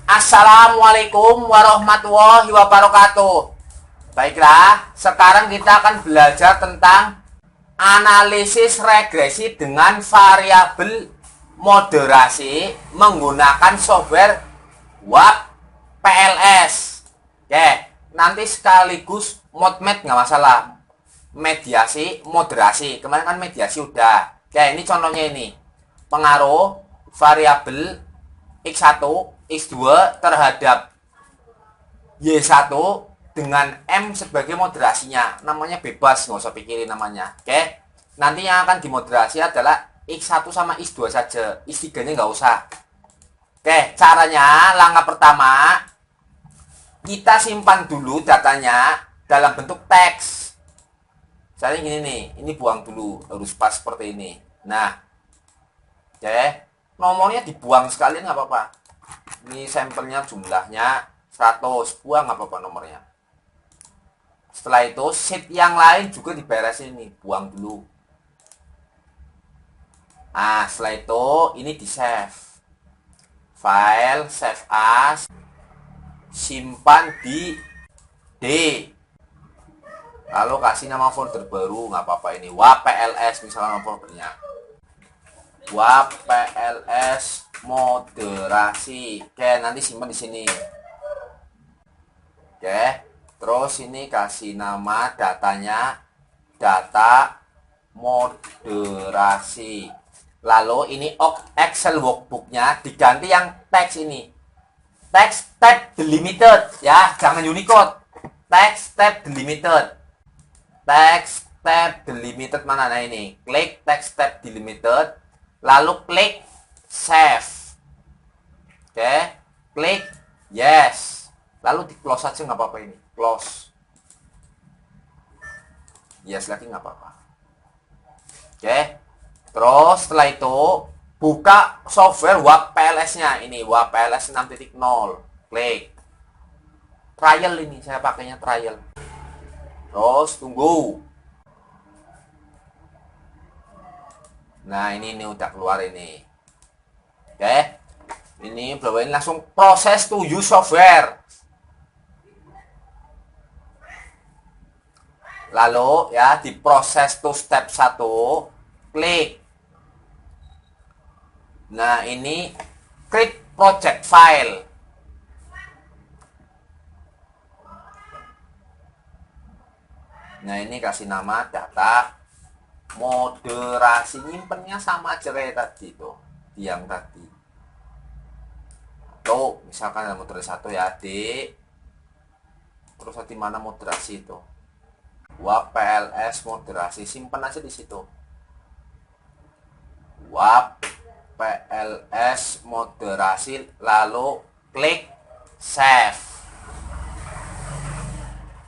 Assalamualaikum warahmatullahi wabarakatuh. Baiklah, sekarang kita akan belajar tentang analisis regresi dengan variabel moderasi menggunakan software WAP PLS. Oke, nanti sekaligus modmed nggak masalah. Mediasi, moderasi. Kemarin kan mediasi udah. Oke, ini contohnya ini. Pengaruh variabel X1, X2 terhadap Y1 dengan M sebagai moderasinya. Namanya bebas, nggak usah pikirin namanya. Oke. Nanti yang akan dimoderasi adalah X1 sama X2 saja. X3-nya nggak usah. Oke, caranya langkah pertama kita simpan dulu datanya dalam bentuk teks. Misalnya gini nih, ini buang dulu, harus pas seperti ini. Nah, oke, nomornya dibuang sekalian nggak apa-apa. Ini sampelnya jumlahnya 100, buang nggak apa-apa nomornya. Setelah itu sheet yang lain juga diberesin nih, buang dulu. Nah, setelah itu ini di save. File, save as, simpan di D. Lalu kasih nama folder baru, nggak apa-apa ini WAP PLS misalnya nama foldernya. WAP PLS moderasi. Oke, nanti simpan di sini. Oke, terus ini kasih nama datanya data moderasi. Lalu ini Excel workbooknya diganti yang teks ini. Teks tab delimited ya, jangan Unicode. Teks tab delimited. Teks tab delimited mana? Nah ini, klik teks tab delimited. Lalu klik save. Oke, klik yes. Lalu di close aja nggak apa-apa ini, close. Yes lagi nggak apa-apa. Oke, terus setelah itu buka software WAP PLS-nya. Ini WAP PLS 6.0. Klik trial, ini saya pakainya trial. Terus tunggu. Nah ini udah keluar ini. Oke, ini bawain langsung proses to use software. Lalu ya di proses to step 1 klik. Nah ini create project file. Nah ini kasih nama data moderasi, nyimpennya sama aja kayak tadi tuh, yang tadi. Tuh, misalkan ada moderasi 1 ya, D. Terus di mana moderasi itu? WAP PLS moderasi, simpan aja di situ. WAP PLS moderasi, lalu klik save.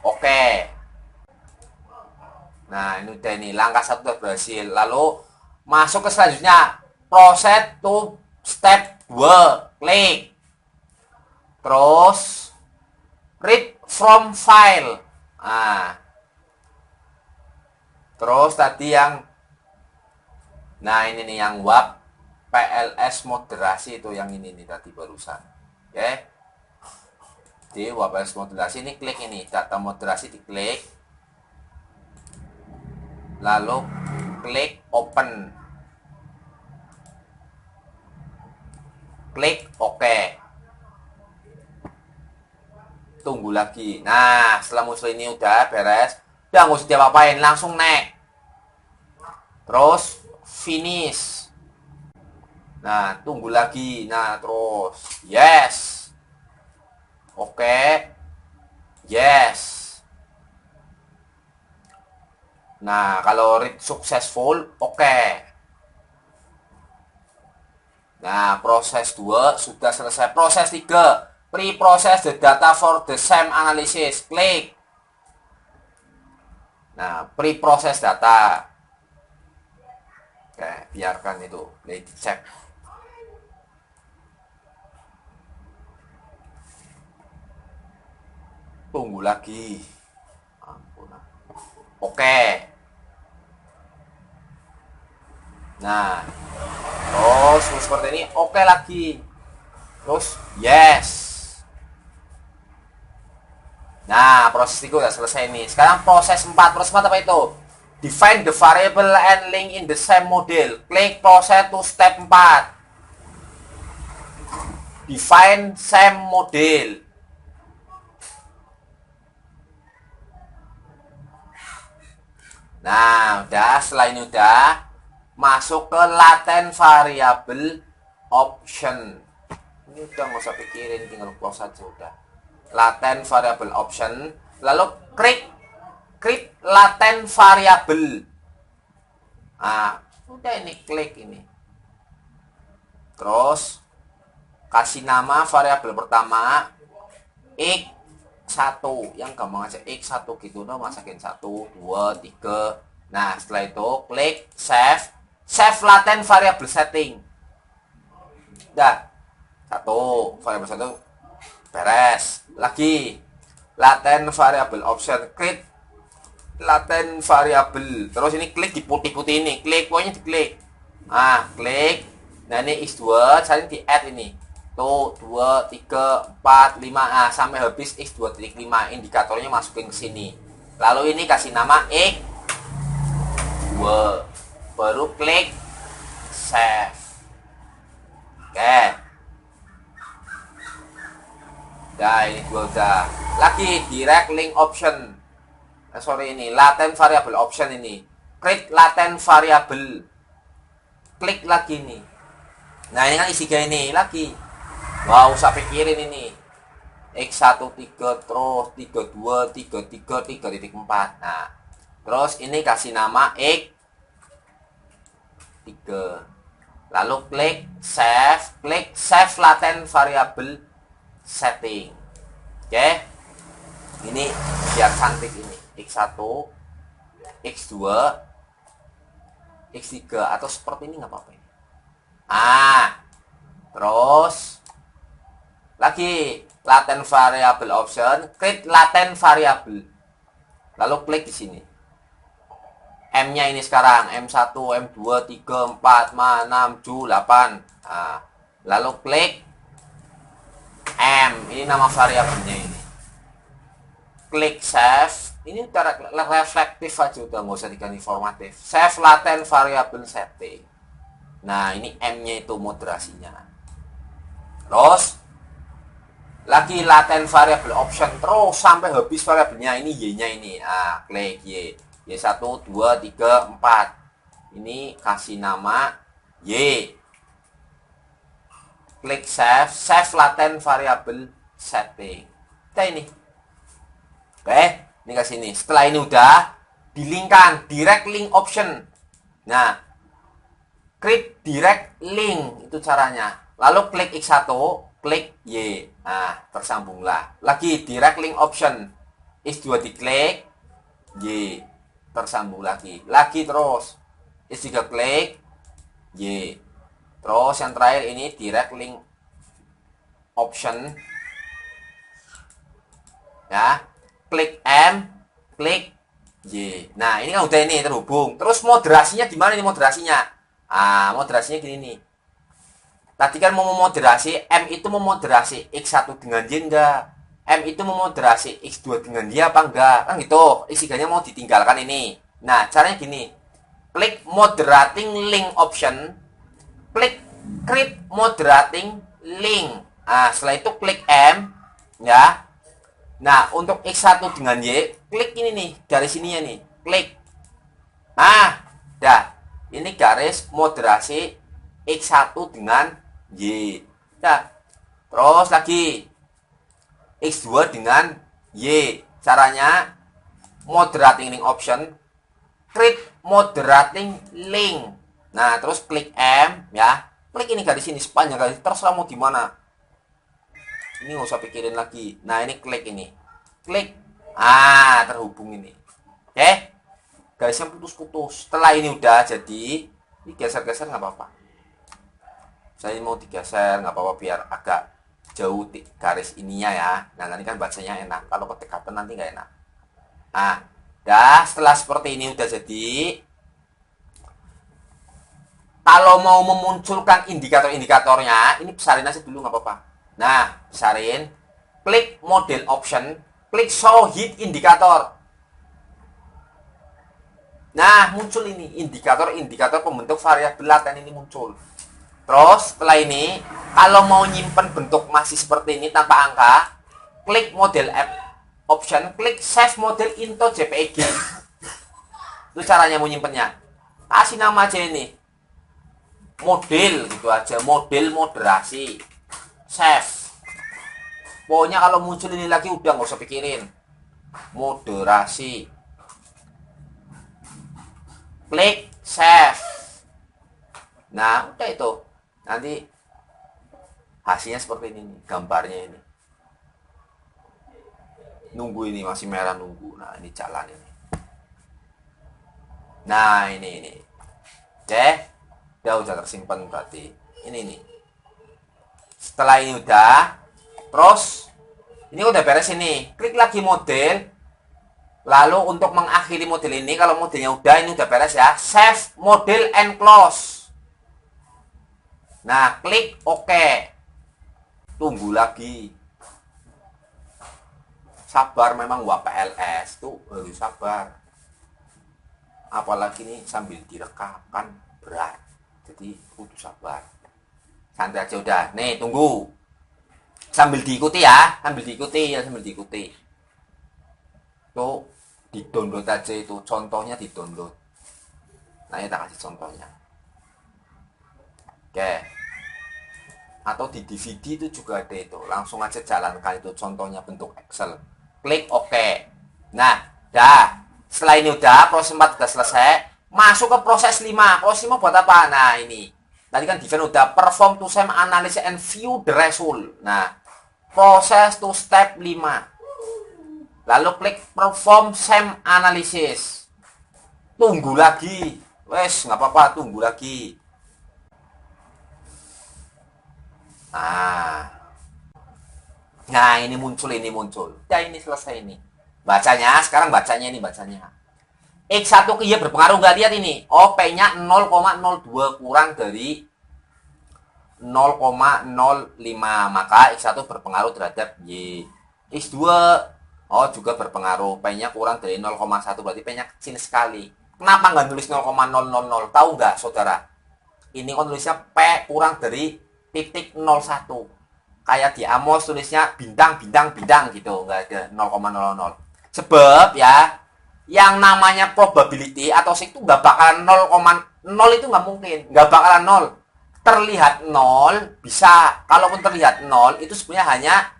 Oke. Nah ini udah, ini langkah 1 udah berhasil. Lalu masuk ke selanjutnya, proses to step 2 klik. Terus read from file. Nah, terus tadi yang, nah ini nih yang WAP PLS moderasi itu, yang ini nih tadi barusan. Oke, di WAP PLS moderasi ini klik ini data moderasi, diklik. Lalu klik open, klik OK, tunggu lagi. Nah setelah muncul ini udah beres, udah nggak usah diapa-apain, langsung next, terus finish. Nah tunggu lagi, nah terus yes, oke, yes. Nah, kalau read successful, oke. Nah, proses 2 sudah selesai. Proses 3, pre-process the data for the same analysis. Klik. Nah, pre-process data. Oke, biarkan itu. Play dicek. Tunggu lagi. Oke. Nah, terus seperti ini, oke lagi. Terus yes. Nah, proses 3 udah selesai nih. Sekarang proses 4. Proses 4 apa itu? Define the variable and link in the same model. Klik proses to step 4. Define same model. Nah, udah, setelah ini udah masuk ke latent variable option. Ini udah nggak usah pikirin, tinggal close aja udah. Latent variable option, lalu klik latent variable. Nah, udah ini klik ini. Terus kasih nama variabel pertama x1, yang gampang aja x1 gitu, udah masakin 1 2 3. Nah, setelah itu klik save latent variable setting. Udah, variabel 1 beres. Lagi latent variable option, klik latent variable. Terus ini klik di putih-putih ini, klik pokoknya diklik. Klik. Nah, ini x2 cari di add ini. Tuh 2 3 4 5 sampai habis x2.5. Indikatornya masukin ke sini. Lalu ini kasih nama x2. Baru klik save. Oke. Nah, ini gua udah. Lagi direct link option. Ini latent variable option ini. Klik latent variable. Klik lagi nih. Nah, ini kan isi ini lagi. Wow, usah pikirin ini. X13 terus 32 33 3.4. Nah, terus ini kasih nama x3. Lalu klik save latent variable setting. Oke. Ini biar cantik ini. X1, X2, X3 atau seperti ini nggak apa-apa ini. Terus lagi latent variable option, klik latent variable. Lalu klik di sini. M-nya ini sekarang M1, M2, 3, 4, 5, 6, 7, 8. Lalu klik M, ini nama variabelnya ini. Klik save. Ini udah reflektif aja, udah nggak usah dikasih informatif. Save latent variable setting. Nah, ini M-nya itu moderasinya. Terus lagi latent variable option terus sampai habis variabelnya ini Y-nya ini. Klik Y. Y1, 2, 3, 4. Ini kasih nama Y. Klik save latent variable setting. Kita ini. Oke, ini ke sini. Setelah ini udah dilingkan direct link option. Nah, klik direct link itu caranya. Lalu klik X1, klik Y. Nah, tersambunglah. Lagi direct link option. X2 diklik, Y. Tersambung lagi. Lagi terus. X3 klik, Y. Terus yang terakhir ini direct link option. Ya. Klik M, klik Y. Nah, ini kan udah ini terhubung. Terus moderasinya gimana ini moderasinya? Moderasinya gini nih. Tadi kan mau memoderasi, M itu memoderasi X1 dengan Y enggak? M itu memoderasi X2 dengan Y apa enggak? Kan gitu. X3-nya mau ditinggalkan ini. Nah, caranya gini. Klik moderating link option. Klik create moderating link. Setelah itu klik M, ya. Nah, untuk X1 dengan Y, klik ini nih, dari sininya nih, klik. Dah. Ini garis moderasi X1 dengan Y. Dah. Terus lagi X2 dengan Y. Caranya moderating link option, create moderating link. Nah, terus klik M, ya. Klik ini garis ini sepanjang garis, terserah mau di mana. Ini nggak usah pikirin lagi. Nah, ini klik ini. Klik. Terhubung ini. Oke. Garisnya putus-putus. Setelah ini udah jadi, ini geser-geser nggak apa-apa. Saya mau digeser nggak apa-apa biar agak jauh garis ininya ya. Nah, nanti kan bacanya enak. Kalau ketik kapan nanti nggak enak. Setelah seperti ini udah jadi. Kalau mau memunculkan indikator-indikatornya, ini besarin aja dulu nggak apa-apa. Nah, besarin, klik model option, Klik show hit indikator. Nah, muncul ini indikator pembentuk variabel laten ini muncul. Terus setelah ini, kalau mau nyimpen bentuk masih seperti ini tanpa angka, klik model app option, klik save model into JPEG. Itu caranya mau nyimpennya. Kasih nama aja ini. Model gitu aja, model moderasi. Save. Pokoknya kalau muncul ini lagi udah nggak usah pikirin. Moderasi. Klik save. Nah, udah itu. Nanti hasilnya seperti ini nih, gambarnya ini. Nunggu ini masih merah nunggu. Nah, ini jalan ini. Nah, ini. Oke. Udah tersimpan berarti. Ini. Setelah ini udah, terus ini udah beres ini. Klik lagi model. Lalu untuk mengakhiri model ini, kalau modelnya udah, ini udah beres ya, save model and close. Nah, klik OK. Tunggu lagi. Sabar memang WPLS tuh harus sabar. Apalagi nih sambil direkam kan berat. Jadi kudu sabar. Santai aja udah. Nih, tunggu. Sambil diikuti ya, sambil diikuti. Tuh di-download aja itu, contohnya di-download. Nah, ini tak kasih contohnya. Oke. Atau di DVD itu juga ada itu. Langsung aja jalankan itu contohnya bentuk Excel. Klik OK. Nah, dah. Setelah ini udah, proses 4 udah selesai. Masuk ke proses 5. Proses 5 buat apa? Nah, ini. Tadi kan define udah perform to same analysis and view the result. Nah, proses to step 5. Lalu klik perform same analysis. Tunggu lagi. Wes, nggak apa-apa, tunggu lagi. Nah, ini muncul. Ya, ini selesai ini. Bacanya, sekarang bacanya. X1 ke Y berpengaruh nggak? Lihat ini. Oh, P-nya 0,02 kurang dari 0,05. Maka X1 berpengaruh terhadap Y. X2 juga berpengaruh. P-nya kurang dari 0,1. Berarti P-nya kecil sekali. Kenapa nggak nulis 0,000? Tahu nggak, saudara? Ini kan tulisnya P kurang dari titik 01. Kayak di Amos tulisnya bintang gitu. Nggak ada 0,00. Sebab ya, yang namanya probability atau itu nggak bakalan 0,0 itu nggak mungkin. Nggak bakalan 0. Terlihat 0 bisa. Kalaupun terlihat 0 itu sebenarnya hanya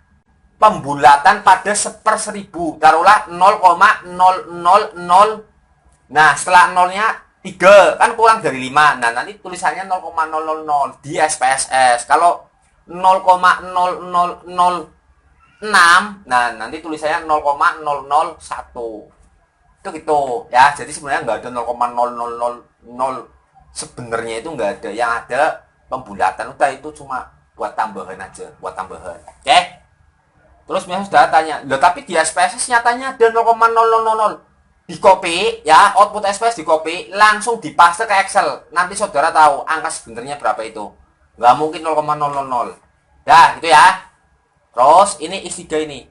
pembulatan pada 1/1000. Taruhlah 0,000. Nah, setelah 0-nya 3 kan kurang dari 5. Nah, nanti tulisannya 0,000 di SPSS. Kalau 0,0006, nah nanti tulisannya 0,001. Itu gitu ya. Jadi sebenarnya nggak ada 0,0000 sebenarnya, itu nggak ada. Yang ada pembulatan. Udah, itu cuma buat tambahan aja, Oke? Terus misalnya sudah tanya, loh tapi di SPSS nyatanya ada 0,0000. Di copy ya, output SPSS di copy, langsung dipaste ke Excel. Nanti saudara tahu angka sebenarnya berapa itu. Nggak mungkin 0,000. Dah, gitu ya. Terus ini X3 ini.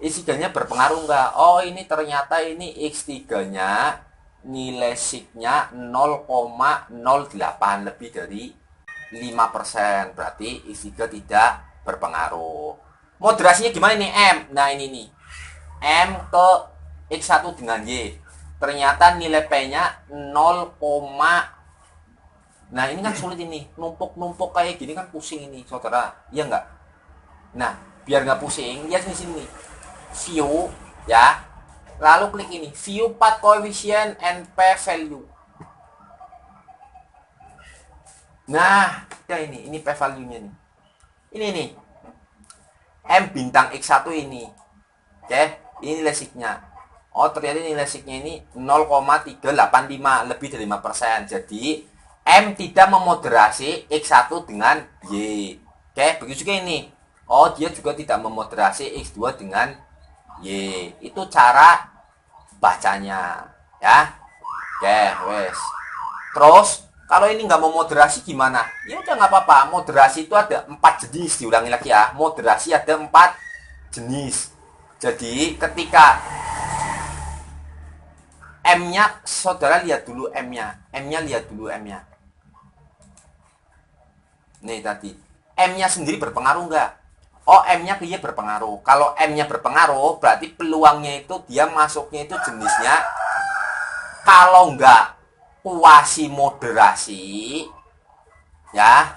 X3-nya berpengaruh nggak? Oh, ini ternyata ini X3-nya nilai SIG-nya 0,08, lebih dari 5%. Berarti X3 tidak berpengaruh. Moderasinya gimana nih, M? Nah, ini nih. M ke X1 dengan Y. Ternyata nilai P-nya 0, nah ini kan sulit ini. Numpuk kayak gini kan pusing ini, saudara. Iya nggak? Nah, biar nggak pusing, lihat di sini. View, ya. Lalu klik ini. View path coefficient and P value. Nah, ya ini P value-nya nih. Ini nih. M bintang X1 ini. Oke, ini nilai SIG-nya. Oh, ternyata nilai SIG-nya ini 0,385, lebih dari 5%. Jadi, M tidak memoderasi X1 dengan Y. Oke, begitu juga ini. Oh, dia juga tidak memoderasi X2 dengan Y. Itu cara bacanya, ya. Oke, wes. Terus, kalau ini nggak memoderasi gimana? Ya udah nggak apa-apa. Moderasi itu ada 4 jenis. Diulangi lagi ya. Moderasi ada 4 jenis. Jadi ketika M-nya, saudara lihat dulu M-nya. M-nya lihat dulu M-nya. Nih tadi. M-nya sendiri berpengaruh nggak? Oh, M-nya dia berpengaruh. Kalau M-nya berpengaruh, berarti peluangnya itu dia masuknya itu jenisnya, kalau nggak kuasi moderasi, ya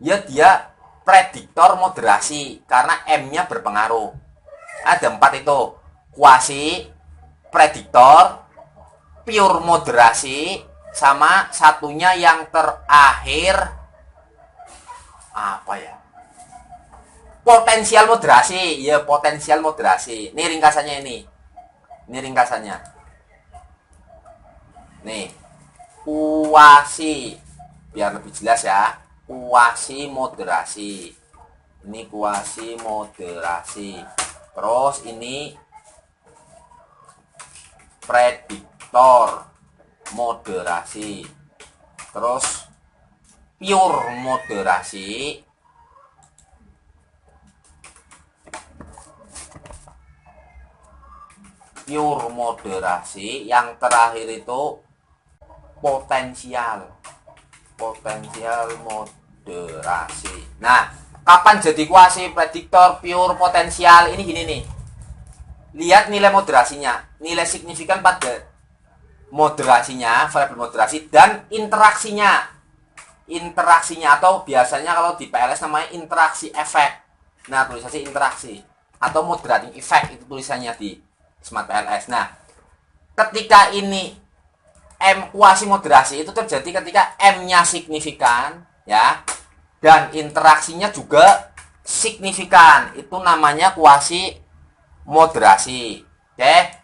dia prediktor moderasi. Karena M-nya berpengaruh. Ada 4 itu. Kuasi, prediktor, pure moderasi, sama satunya yang terakhir apa ya, potensial moderasi. Ya, potensial moderasi. Ini ringkasannya ini ringkasannya nih, kuasi, biar lebih jelas ya, kuasi moderasi. Ini kuasi moderasi, terus ini prediktor moderasi, terus pure moderasi, yang terakhir itu potensial moderasi. Nah, kapan jadi kuasi, prediktor, pure, potensial? Ini gini nih, lihat nilai moderasinya, nilai signifikan pada moderasinya, variabel moderasi, dan interaksinya atau biasanya kalau di PLS namanya interaksi efek. Nah, tulisannya interaksi atau moderating effect, itu tulisannya di Smart PLS. Nah, ketika ini M kuasi moderasi itu terjadi ketika M-nya signifikan, ya, dan interaksinya juga signifikan. Itu namanya kuasi moderasi. Oke.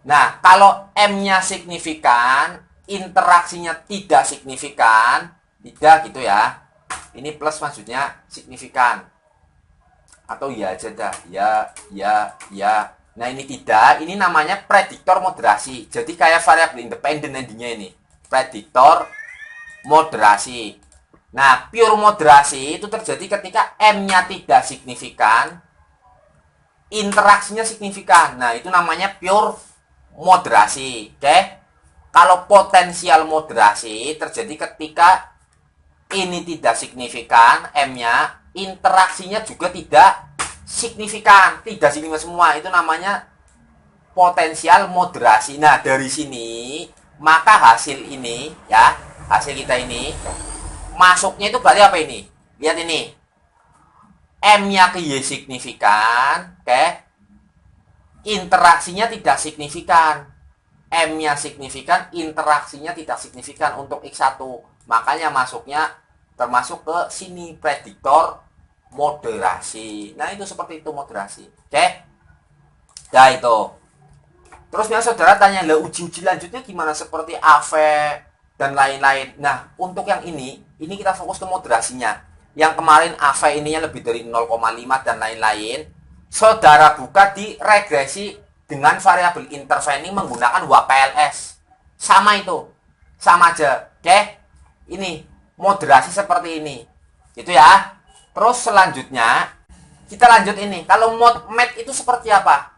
Nah, kalau M-nya signifikan, interaksinya tidak signifikan, tidak gitu ya. Ini plus maksudnya signifikan. Atau ya aja dah. Ya. Nah, ini tidak. Ini namanya prediktor moderasi. Jadi kayak variabel independen endingnya ini. Prediktor moderasi. Nah, pure moderasi itu terjadi ketika M-nya tidak signifikan, interaksinya signifikan. Nah, itu namanya pure moderasi. Oke. Kalau potensial moderasi terjadi ketika ini tidak signifikan, M-nya, interaksinya juga tidak signifikan semua. Itu namanya potensial moderasi. Nah, dari sini maka hasil ini, ya, hasil kita ini masuknya itu berarti apa ini? Lihat ini. M-nya signifikan, oke. Interaksinya tidak signifikan. M-nya signifikan, interaksinya tidak signifikan untuk X1. Makanya masuknya termasuk ke sini, prediktor moderasi. Nah, itu seperti itu moderasi. Oke. Nah, itu. Terus ya saudara tanya, lah uji-uji lanjutnya gimana, seperti AV dan lain-lain. Nah, untuk yang ini kita fokus ke moderasinya. Yang kemarin AV ininya lebih dari 0,5 dan lain-lain. Saudara buka di regresi dengan variabel intervening menggunakan WPLS. Sama itu. Sama aja. Oke. Ini moderasi seperti ini. Gitu ya. Terus selanjutnya kita lanjut ini. Kalau mod-med itu seperti apa?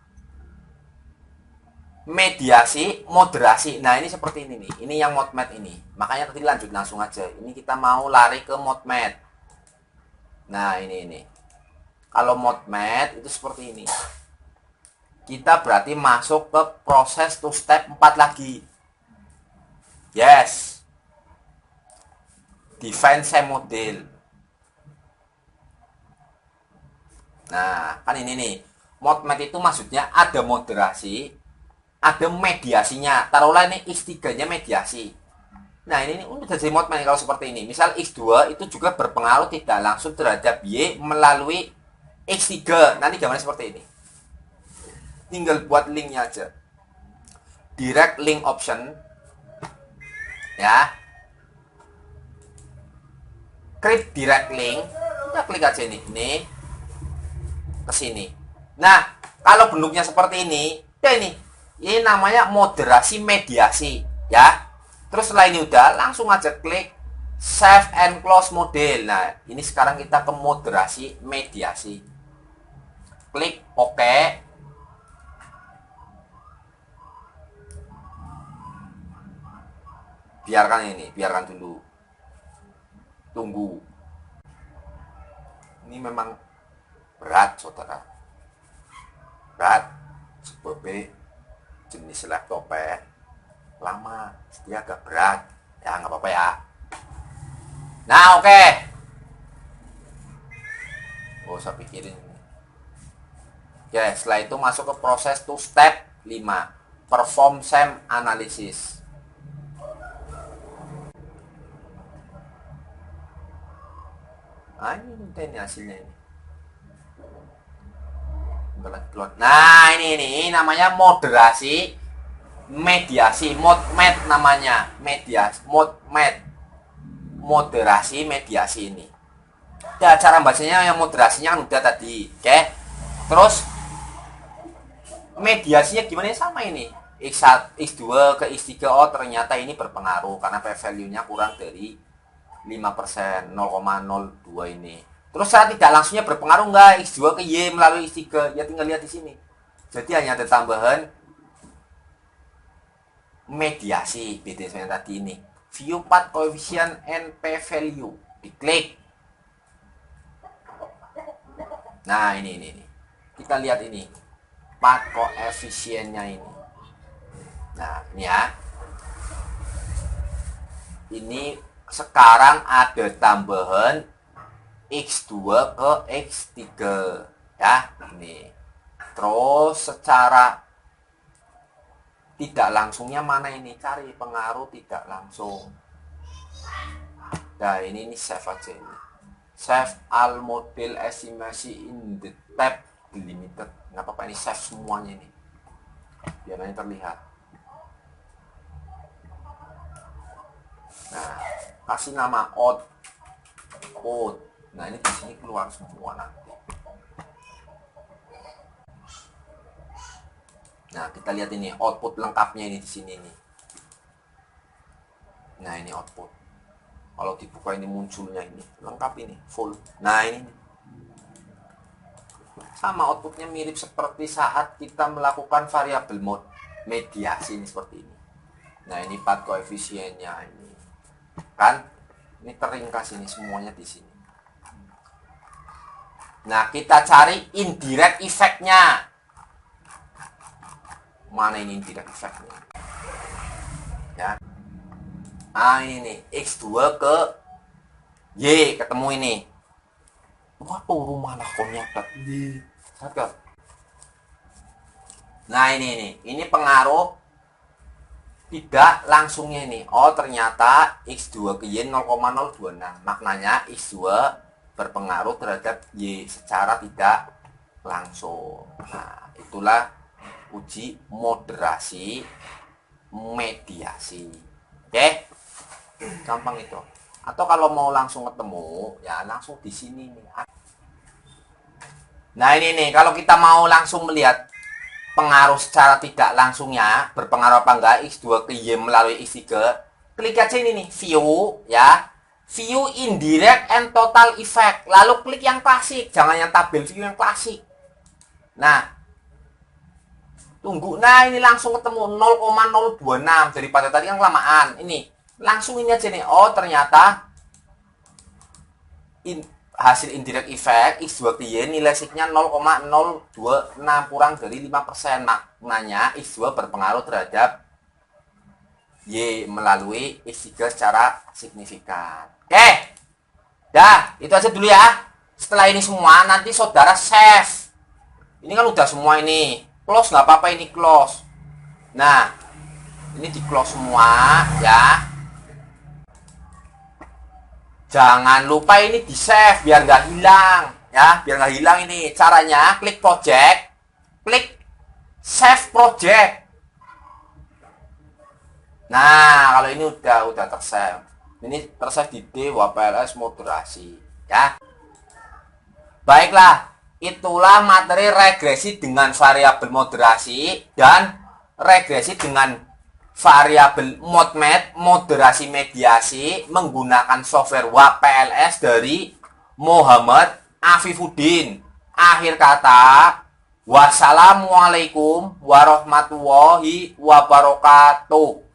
Mediasi, moderasi. Nah, ini seperti ini nih. Ini yang mod-med ini. Makanya tadi lanjut langsung aja. Ini kita mau lari ke mod-med. Nah, ini. Kalau mod-med itu seperti ini. Kita berarti masuk ke proses two step 4 lagi. Yes. Define same model. Nah, kan ini nih. Mod-med itu maksudnya ada moderasi, ada mediasinya. Taruhlah ini X3-nya mediasi. Nah, ini udah jadi mod-med kalau seperti ini. Misal X2 itu juga berpengaruh tidak langsung terhadap Y melalui X3. Nanti gambarnya seperti ini. Tinggal buat linknya aja. Direct link option. Ya. Klik direct link. Kita klik aja ini. Ini ke sini. Nah, kalau bentuknya seperti ini, ya ini namanya moderasi mediasi, ya. Terus setelah ini udah, langsung aja klik save and close model. Nah, ini sekarang kita ke moderasi mediasi. Klik OK. biarkan dulu. Tunggu. Ini memang berat, saudara. Berat. Sebabnya jenis laptopnya lama, dia agak berat. Ya, nggak apa-apa ya. Nah, oke. Oh, saya pikirin. Oke, setelah itu masuk ke proses to step 5. Perform SEM analysis. Nah, ini hasilnya ini. Nah, ini namanya moderasi mediasi, modmed namanya, moderasi mediasi ini. Ya, cara bacanya yang moderasinya kan udah tadi, oke? Terus mediasinya gimana? Sama ini, X1, X2 ke X3. Oh, ternyata ini berpengaruh karena p-value-nya kurang dari 5%, 0,02 ini. Terus secara tidak langsungnya berpengaruh enggak X2 ke Y melalui X3? Ya tinggal lihat di sini. Jadi hanya ada tambahan mediasi BDSM tadi ini. View path coefficient and p-value. Diklik. Nah, ini. Kita lihat ini. Path coefficient-nya ini. Nah, ini ya. Ini sekarang ada tambahan X2 ke X3 ya, ini. Terus secara tidak langsungnya mana ini? Cari pengaruh tidak langsung. Nah, ini save aja ini. Save all model estimasi in the tab delimited. Nggak apa-apa, ini save semuanya ini. Biar nanti terlihat. Nah, kasih nama output. Nah, ini di sini keluar semua nanti. Nah, kita lihat ini output lengkapnya ini di sini nih. Nah, ini output. Kalau dibuka ini munculnya ini lengkap ini full. Nah, ini sama outputnya mirip seperti saat kita melakukan variabel mode mediasi ini seperti ini. Nah, ini path koefisiennya ini. Kan ini teringkas ini semuanya di sini. Nah, kita cari indirect effect-nya. Mana ini indirect effect-nya? Ya. Ah, ini nih, X2 ke Y, ketemu ini. Wah, rumah lakonnya tadi. Nah, ini pengaruh tidak langsungnya ini. Oh, ternyata X2 ke Y 0,026. Maknanya X2 berpengaruh terhadap Y secara tidak langsung. Nah, itulah uji moderasi mediasi. Oke? Gampang itu. Atau kalau mau langsung ketemu, ya langsung di sini nih. Nah, ini nih, kalau kita mau langsung melihat pengaruh secara tidak langsungnya, berpengaruh apa enggak X2 ke Y melalui X3, klik aja ini nih, view ya. View indirect and total effect. Lalu klik yang klasik, jangan yang tabel view yang klasik. Nah, tunggu. Nah, ini langsung ketemu 0,026 daripada tadi kan kelamaan. Ini langsung ini aja nih. Oh, ternyata hasil indirect effect X2 ke Y nilai signya 0,026 kurang dari 5%. Maknanya X2 berpengaruh terhadap Y melalui X3 secara signifikan. Oke, dah, itu aja dulu ya. Setelah ini semua, nanti saudara save. Ini kan udah semua ini. Close nggak apa-apa, ini close. Nah, ini di close semua ya. Jangan lupa ini di save biar nggak hilang ya, biar nggak hilang ini. Caranya klik project, klik save project. Nah, kalau ini udah tersave. Ini tersave di DWPLS moderasi ya. Baiklah, itulah materi regresi dengan variabel moderasi dan regresi dengan variabel modmed moderasi mediasi menggunakan software WPLS dari Muhammad Afifuddin. Akhir kata, wassalamualaikum warahmatullahi wabarakatuh.